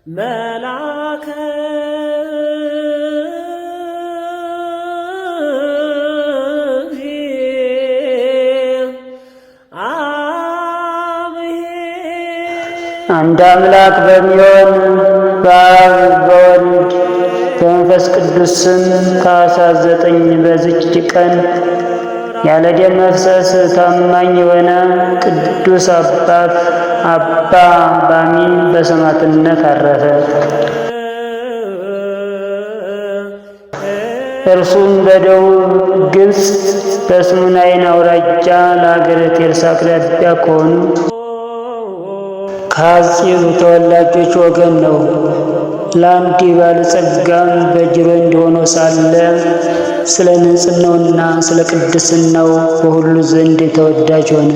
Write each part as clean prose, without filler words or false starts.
መላከ አንድ አምላክ በሚሆን በአብ በወልድ በመንፈስ ቅዱስ ስም ታኅሳስ 9 በዚች ቀን ያለ ደም መፍሰስ ታማኝ የሆነ ቅዱስ አባት አባ ባሚን በሰማዕትነት አረፈ። እርሱም በደቡብ ግብፅ በስሙናይን አውራጃ ለሀገረ ቴርሳ አቅራቢያ ከሆኑ ከአጼው ተወላጆች ወገን ነው። ለአንድ ባለጸጋም በጅሮንድ ሆኖ ሳለ ስለ ንጽሕናውና ስለ ቅድስናው በሁሉ ዘንድ ተወዳጅ ሆነ።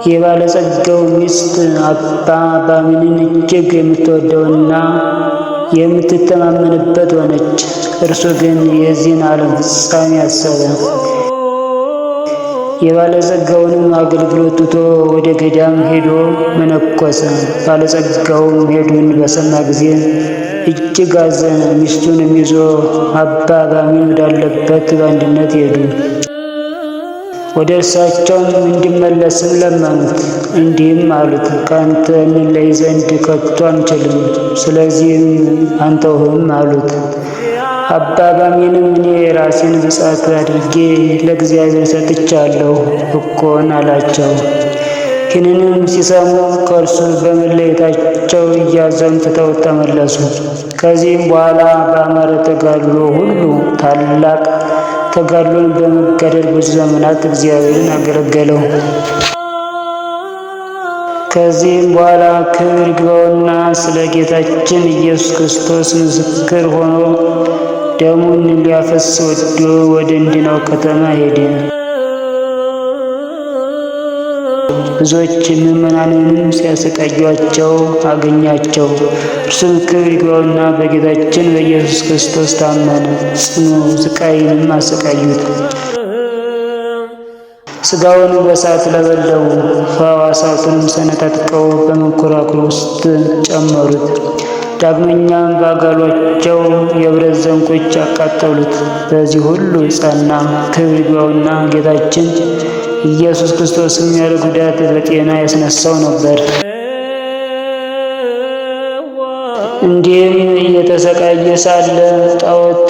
የባለጸጋው ሚስት አባ ባሚንን እጅግ የምትወደውና የምትተማመንበት ሆነች። እርሱ ግን የዚህን ዓለም ፍጻሜ አሰበ። የባለጸጋውንም አገልግሎት ትቶ ወደ ገዳም ሄዶ መነኮሰ። ባለጸጋውም ሄዱን በሰማ ጊዜ እጅግ አዘነ። ሚስቱንም ይዞ አባ ባሚን ወዳለበት በአንድነት ሄዱ። ወደ እርሳቸውም እንዲመለስም ለመኑት። እንዲህም አሉት፣ ከአንተ እንለይ ዘንድ ከቶ አንችልም፣ ስለዚህም አንተውህም አሉት። አባ ባሚንም እኔ ራሴን ብፅዕት አድርጌ ለእግዚአብሔር ሰጥቻለሁ እኮን አላቸው። ይህንንም ሲሰሙ ከእርሱ በመለየታቸው እያዘኑ ትተው ተመለሱ። ከዚህም በኋላ በአማረ ተጋድሎ ሁሉ ታላቅ ተጋድሎን በመጋደል ብዙ ዘመናት እግዚአብሔርን አገለገለው። ከዚህም በኋላ ክብር ይግባውና ስለ ጌታችን ኢየሱስ ክርስቶስ ምስክር ሆኖ ደሙን ሊያፈስ ወዶ ወደ እንዲናው ከተማ ሄደ። ብዙዎች ምዕመናንንም ሲያሰቃዩአቸው አገኛቸው። እርሱም ክብር ይግባውና በጌታችን በኢየሱስ ክርስቶስ ታመነ። ጽኑ ስቃይንም አሰቃዩት። ሥጋውን በእሳት ለበለቡ፣ ሕዋሳቱንም ሰነጣጥቀው በመንኰራኵር ውስጥ ጨመሩት። ዳግመኛም ባጋሏቸው የብረት ዘንጎች አቃጠሉት። በዚህ ሁሉ ጸና። ክብር ይግባውና ጌታችን ኢየሱስ ክርስቶስም ያለ ጉዳት በጤና ያስነሳው ነበር። እንዲህም እየተሰቃየ ሳለ ጣዖት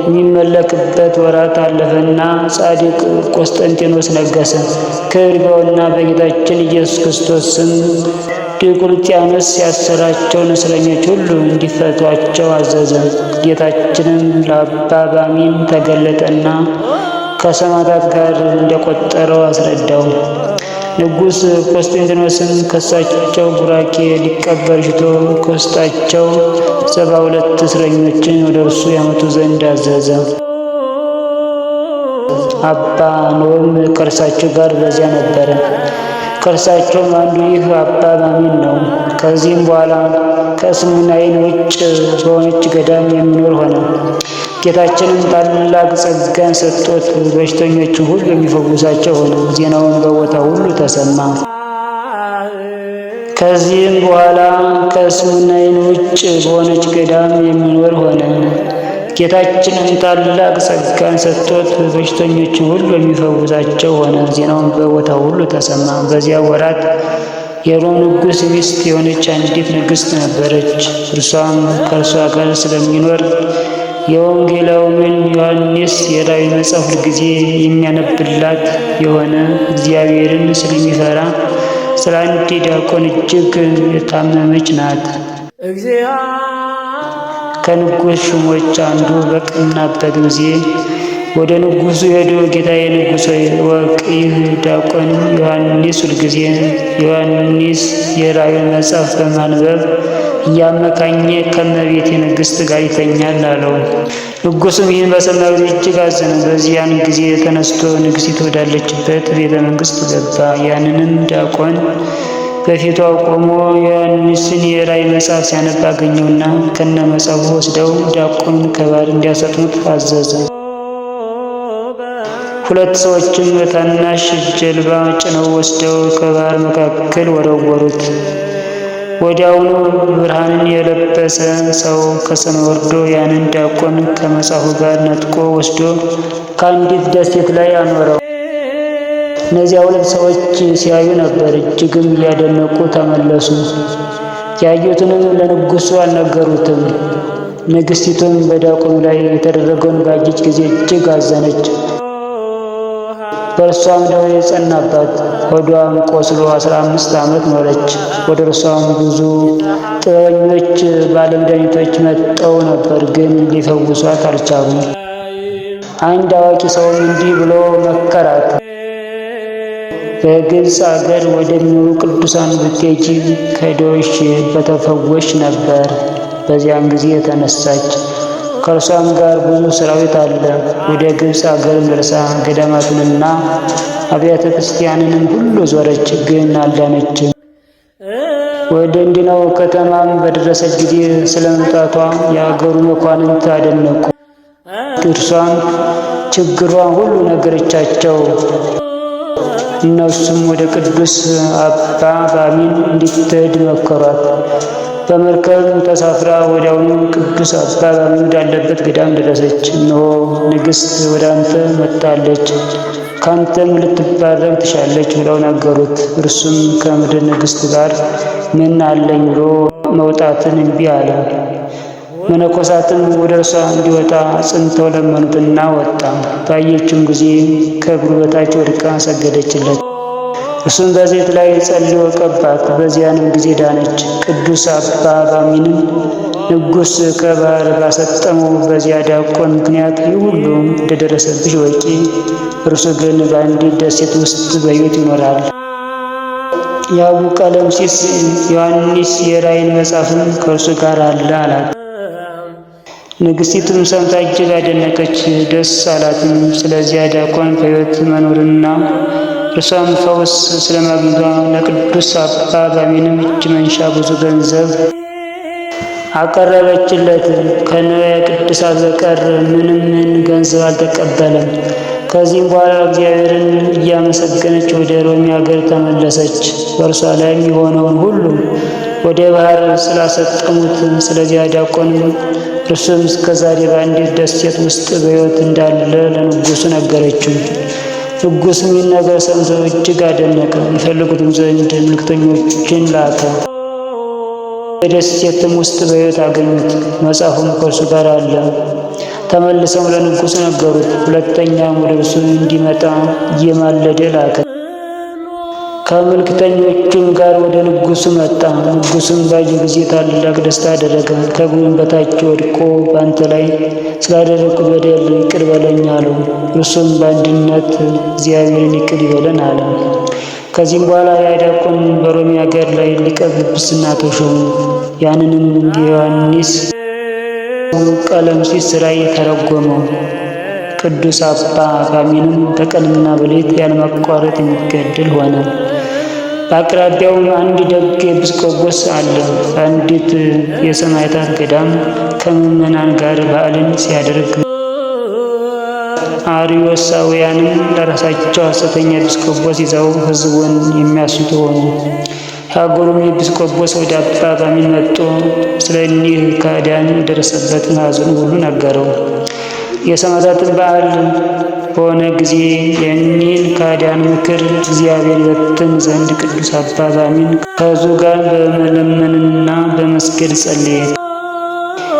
የሚመለክበት ወራት አለፈና ጻድቅ ቆስጠንጢኖስ ነገሰ። ክብር ይግባውና በጌታችን ኢየሱስ ክርስቶስ ስም ዲዮቅልጥያኖስ ያሰራቸውን እስረኞች ሁሉ እንዲፈቷቸው አዘዘ። ጌታችንም ለአባ ባሚን ተገለጠና ከሰማዕታት ጋር እንደቆጠረው አስረዳው። ንጉሥ ቆስጠንጢኖስም ከሳቸው ቡራኬ ሊቀበል ሽቶ ከውስጣቸው 72 እስረኞችን ወደ እርሱ ያመጡ ዘንድ አዘዘ። አባ ኖም ከእርሳቸው ጋር በዚያ ነበረ። ከእርሳቸውም አንዱ ይህ አባ ባሚን ነው። ከዚህም በኋላ ከስሙናይን ውጭ በሆነች ገዳም የሚኖር ሆነ። ጌታችንም ታላቅ ጸጋን ሰጥቶት በሽተኞችን ሁሉ የሚፈውሳቸው ሆነ። ዜናውን በቦታ ሁሉ ተሰማ። ከዚህም በኋላ ከስሙናይን ውጭ በሆነች ገዳም የሚኖር ሆነ። ጌታችንም ታላቅ ጸጋን ሰጥቶት በሽተኞችን ሁሉ የሚፈውሳቸው ሆነ። ዜናውን በቦታ ሁሉ ተሰማ። በዚያ ወራት የሮም ንጉሥ ሚስት የሆነች አንዲት ንግሥት ነበረች። እርሷም ከእርሷ ጋር ስለሚኖር የወንጌላዊውን ዮሐንስ የራእይ መጽሐፍ ሁልጊዜ የሚያነብላት የሆነ እግዚአብሔርን ስለሚፈራ ስለ አንድ ዲያቆን እጅግ የታመመች ናት። ከንጉሥ ሹሞች አንዱ በቀናበት ጊዜ ወደ ንጉሡ ሄዶ ጌታዬ ንጉሥ ሆይ እወቅ፣ ይህ ዲያቆን ዮሐንስ ሁልጊዜ የዮሐንስ የራእዩን መጽሐፍ በማንበብ እያመካኘ ከእመቤቴ ንግሥት ጋር ይተኛል አለው። ንጉሡም ይህን በሰማ ጊዜ እጅግ አዘነ። በዚያን ጊዜ ተነስቶ ንግሥቲቱ ወዳለችበት ቤተ መንግሥት ገባ። ያንንም ዲያቆን በፊቱ አቆሞ የዮሐንስን የራእይ መጽሐፍ ሲያነብ አገኘውና ከነ መጽሐፉ ወስደው ዲያቆኑን ከባሕር እንዲያሰጥሙት አዘዘ። ሁለት ሰዎችም በታናሽ ጀልባ ጭነው ወስደው ከባሕር መካከል ወረወሩት። ወዲያውኑ ብርሃንን የለበሰ ሰው ከሰማይ ወርዶ ያንን ዲያቆን ከመጽሐፉ ጋር ነጥቆ ወስዶ ከአንዲት ደሴት ላይ አኖረው። እነዚያ ሁለት ሰዎች ሲያዩ ነበር፣ እጅግም እያደነቁ ተመለሱ። ያዩትንም ለንጉሡ አልነገሩትም። ንግሥቲቱም በዲያቆኑ ላይ የተደረገውን ባየች ጊዜ እጅግ አዘነች። በእርሷም ደዌ ጸናባት። ሆዷም ቆስሎ 15 ዓመት ኖረች። ወደ እርሷም ብዙ ጥበበኞች ባለመድኃኒቶች መጥተው ነበር፣ ግን ሊፈውሷት አልቻሉም። አንድ አዋቂ ሰውም እንዲህ ብሎ መከራት፣ በግብፅ አገር ወደሚኖሩ ቅዱሳን ብትሄጂ ከደዌሽ በተፈወሽ ነበር። በዚያን ጊዜ ተነሳች። ከእርሷም ጋር ብዙ ሰራዊት አለ። ወደ ግብፅ አገር ደርሳ ገዳማትንና አብያተ ክርስቲያንንም ሁሉ ዞረች፣ ግን አልዳነችም። ወደ እንዲናው ከተማም በደረሰች ጊዜ ስለ መምጣቷ የአገሩ መኳንንት አደነቁ። እርሷም ችግሯን ሁሉ ነገረቻቸው። እነሱም ወደ ቅዱስ አባ ባሚን እንድትሄድ መከሯት። በመርከብ ተሳፍራ ወዲያውኑ ቅዱስ አባ ባሚን ወዳለበት ገዳም ደረሰች። እነሆ ንግሥት ወደ አንተ መጥታለች፣ ካንተም ልትባረክ ትሻለች ብለው ነገሩት። እርሱም ከምድር ንግሥት ጋር ምን አለኝ ብሎ መውጣትን እምቢ አለ። መነኮሳትም ወደ እርሷ እንዲወጣ አጽንተው ለመኑትና ወጣ። ባየችም ጊዜ ከእግሩ በታች ወድቃ ሰገደችለት። እርሱም በዘይት ላይ ጸልዮ ቀባት። በዚያንም ጊዜ ዳነች። ቅዱስ አባ ባሚንም ንጉሥ ከባሕር ባሰጠመው በዚያ ዲያቆን ምክንያት ይህ ሁሉ እንደደረሰብሽ ወቂ፣ እርሱ ግን በአንዲት ደሴት ውስጥ በሕይወት ይኖራል። የአቡ ቀለምሲስ ዮሐንስ የራእይን መጽሐፍም ከእርሱ ጋር አለ አላት። ንግሥቲቱም ሰምታ እጅግ አደነቀች፣ ደስ አላትም። ስለዚያ ዲያቆን በሕይወት መኖርና እርሷም ፈውስ ስለማግኘቷ ለቅዱስ አባ ባሚንም እጅ መንሻ ብዙ ገንዘብ አቀረበችለት። ከንዋየ ቅድሳት በቀር ምንም ገንዘብ አልተቀበለም። ከዚህም በኋላ እግዚአብሔርን እያመሰገነች ወደ ሮሚ አገር ተመለሰች። በእርሷ ላይም የሆነውን ሁሉ ወደ ባህር ስላሰጠሙት ስለዚያ ዲያቆን እርሱም እስከዛሬ በአንዲት ደሴት ውስጥ በሕይወት እንዳለ ለንጉሡ ነገረችው። ንጉሡም ይህን ነገር ሰምቶ እጅግ አደነቀ። ይፈልጉትም ዘንድ ምልክተኞችን ላከ። በደሴትም ውስጥ በሕይወት አገኙት። መጽሐፉም ከእርሱ ጋር አለ። ተመልሰው ለንጉሡ ነገሩት። ሁለተኛም ወደ እርሱ እንዲመጣ እየማለደ ላከ። ከምልክተኞቹም ጋር ወደ ንጉሡ መጣ። ንጉሡም ባየ ጊዜ ታላቅ ደስታ አደረገ። ከእግሩም በታች ወድቆ በአንተ ላይ ስላደረግኩት በደል ይቅር በለኝ አለው። እርሱም በአንድነት እግዚአብሔርን ይቅር ይበለን አለ። ከዚህም በኋላ ያ ዲያቆን በሮሚ አገር ላይ ሊቀ ጵጵስና ተሾመ። ያንንም የዮሐንስ ቀለምሲስ ራእይ ተረጎመው። ቅዱስ አባ ባሚንም በቀንና በሌሊት ያለማቋረጥ የሚገድል ሆነ። በአቅራቢያውም አንድ ደግ ኤጲስቆጶስ አለ። በአንዲት የሰማዕታት ገዳም ከምዕመናን ጋር በዓልን ሲያደርግ አርዮሳውያንም ለራሳቸው ሐሰተኛ ኤጲስቆጶስ ይዘው ሕዝቡን የሚያስቱ ሆኑ። የአገሩም ኤጲስቆጶስ ወደ አባ ባሚን መጥቶ ስለ እኒህ ከሃዲያን የደረሰበትን ሐዘን ሁሉ ነገረው። የሰማዕታትን በዓል በሆነ ጊዜ የእኒህን ከሃዲያን ምክር እግዚአብሔር ይበትን ዘንድ ቅዱስ አባ ባሚን ከሕዝቡ ጋር በመለመንና በመስገድ ጸለየ።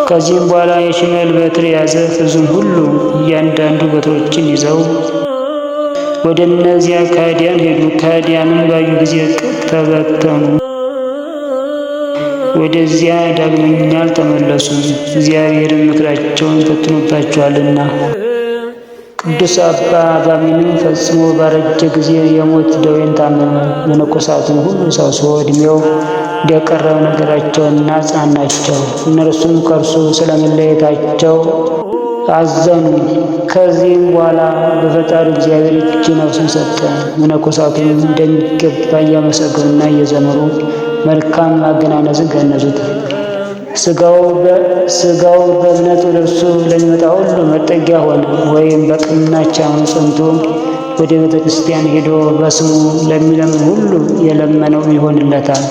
ከዚህም በኋላ የሽመል በትር የያዘ ሕዝቡን ሁሉ እያንዳንዱ በትሮችን ይዘው ወደ እነዚያ ከሃዲያን ሄዱ። ከሃዲያንም ባዩ ጊዜ ተበተኑ፣ ወደዚያ ዳግመኛ አልተመለሱም፣ እግዚአብሔርን ምክራቸውን ፈትኖባቸዋልና። ቅዱስ አባ ባሚንም ፈጽሞ ባረጀ ጊዜ የሞት ደዌን ታመመ። መነኮሳቱን ሁሉ ሰብስቦ ዕድሜው እንደቀረበ ነገራቸውና አጽናናቸው። እነርሱም ከእርሱ ስለመለየታቸው አዘኑ። ከዚህም በኋላ በፈጣሪ እግዚአብሔር እጅ ነፍሱን ሰጠ። መነኮሳቱም እንደሚገባ እያመሰገኑና እየዘመሩ መልካም አገናነዝን ገነዙት። ሥጋው በእምነት ወደ እርሱ ለሚመጣ ሁሉ መጠጊያ ሆነ። ወይም በቀናች አምኖ ጸንቶ ወደ ቤተ ክርስቲያን ሄዶ በስሙ ለሚለምን ሁሉ የለመነው ይሆንለታል።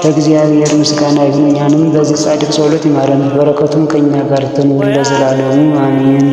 ለእግዚአብሔር ምስጋና ይሁን። እኛንም በዚህ ጻድቅ ጸሎት ይማረን፣ በረከቱም ከእኛ ጋር ትኑር ለዘላለሙ አሜን።